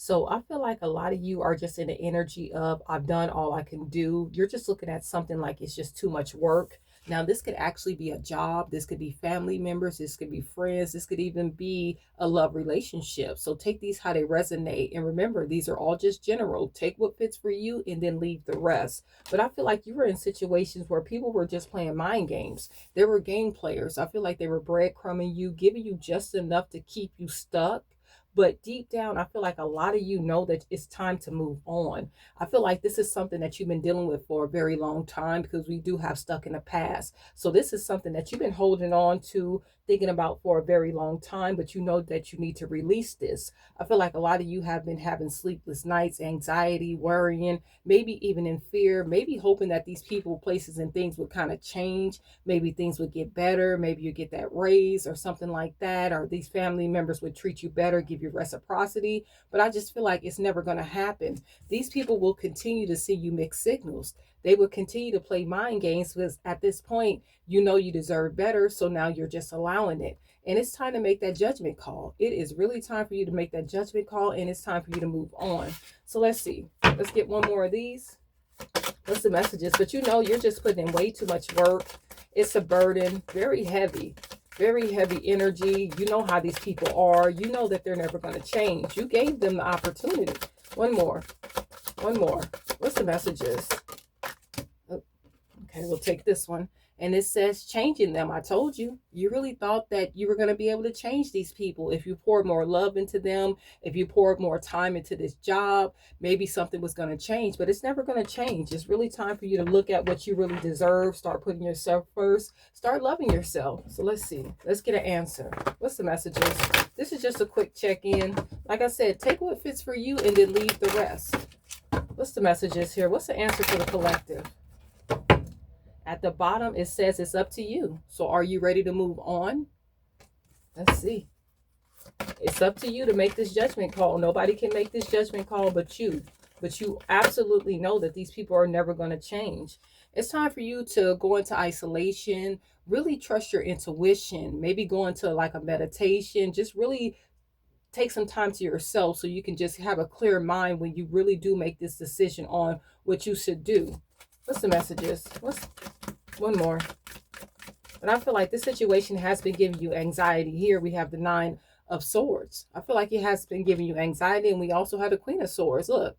So I feel like a lot of you are just in the energy of, I've done all I can do. You're just looking at something like it's just too much work. Now, this could actually be a job. This could be family members. This could be friends. This could even be a love relationship. So take these how they resonate. And remember, these are all just general. Take what fits for you and then leave the rest. But I feel like you were in situations where people were just playing mind games. They were game players. I feel like they were breadcrumbing you, giving you just enough to keep you stuck. But deep down, I feel like a lot of you know that it's time to move on. I feel like this is something that you've been dealing with for a very long time, because we do have stuck in the past. So this is something that you've been holding on to, thinking about for a very long time, but you know that you need to release this. I feel like a lot of you have been having sleepless nights, anxiety, worrying, maybe even in fear, maybe hoping that these people, places, and things would kind of change. Maybe things would get better. Maybe you get that raise or something like that, or these family members would treat you better, give you reciprocity. But I just feel like it's never going to happen. These people will continue to see you mixed signals. They will continue to play mind games, because at this point, you know you deserve better. So now you're just allowing it. And it's time to make that judgment call. It is really time for you to make that judgment call, and it's time for you to move on. So let's see. Let's get one more of these. What's the messages? But you know, you're just putting in way too much work. It's a burden, very heavy energy. You know how these people are. You know that they're never going to change. You gave them the opportunity. One more. What's the messages? Oh, okay, we'll take this one. And it says changing them. I told you, you really thought that you were going to be able to change these people. If you poured more love into them, if you poured more time into this job, maybe something was going to change, but it's never going to change. It's really time for you to look at what you really deserve. Start putting yourself first. Start loving yourself. So let's see. Let's get an answer. What's the messages? This is just a quick check-in. Like I said, take what fits for you and then leave the rest. What's the messages here? What's the answer for the collective? At the bottom, it says it's up to you. So are you ready to move on? Let's see. It's up to you to make this judgment call. Nobody can make this judgment call but you. But you absolutely know that these people are never going to change. It's time for you to go into isolation, really trust your intuition, maybe go into like a meditation, just really take some time to yourself so you can just have a clear mind when you really do make this decision on what you should do. What's the messages? What's one more? But I feel like this situation has been giving you anxiety. Here we have the 9 of Swords. I feel like it has been giving you anxiety. And we also have the Queen of Swords. Look,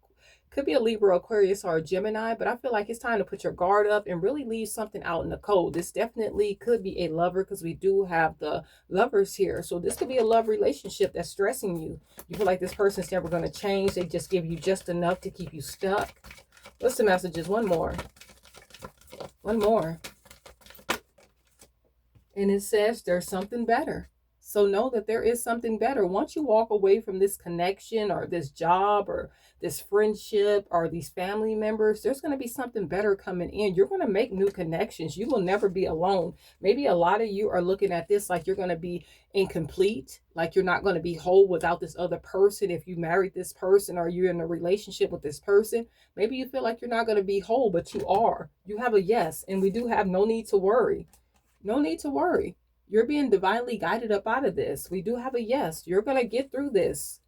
could be a Libra, Aquarius, or a Gemini. But I feel like it's time to put your guard up and really leave something out in the cold. This definitely could be a lover, because we do have the Lovers here. So this could be a love relationship that's stressing you. You feel like this person's never going to change. They just give you just enough to keep you stuck. What's the messages? One more. And it says there's something better. So know that there is something better. Once you walk away from this connection or this job or this friendship or these family members, there's going to be something better coming in. You're going to make new connections. You will never be alone. Maybe a lot of you are looking at this like you're going to be incomplete, like you're not going to be whole without this other person. If you married this person or you're in a relationship with this person, maybe you feel like you're not going to be whole, but you are. You have a yes, and we do have no need to worry. No need to worry. You're being divinely guided up out of this. We do have a yes. You're going to get through this.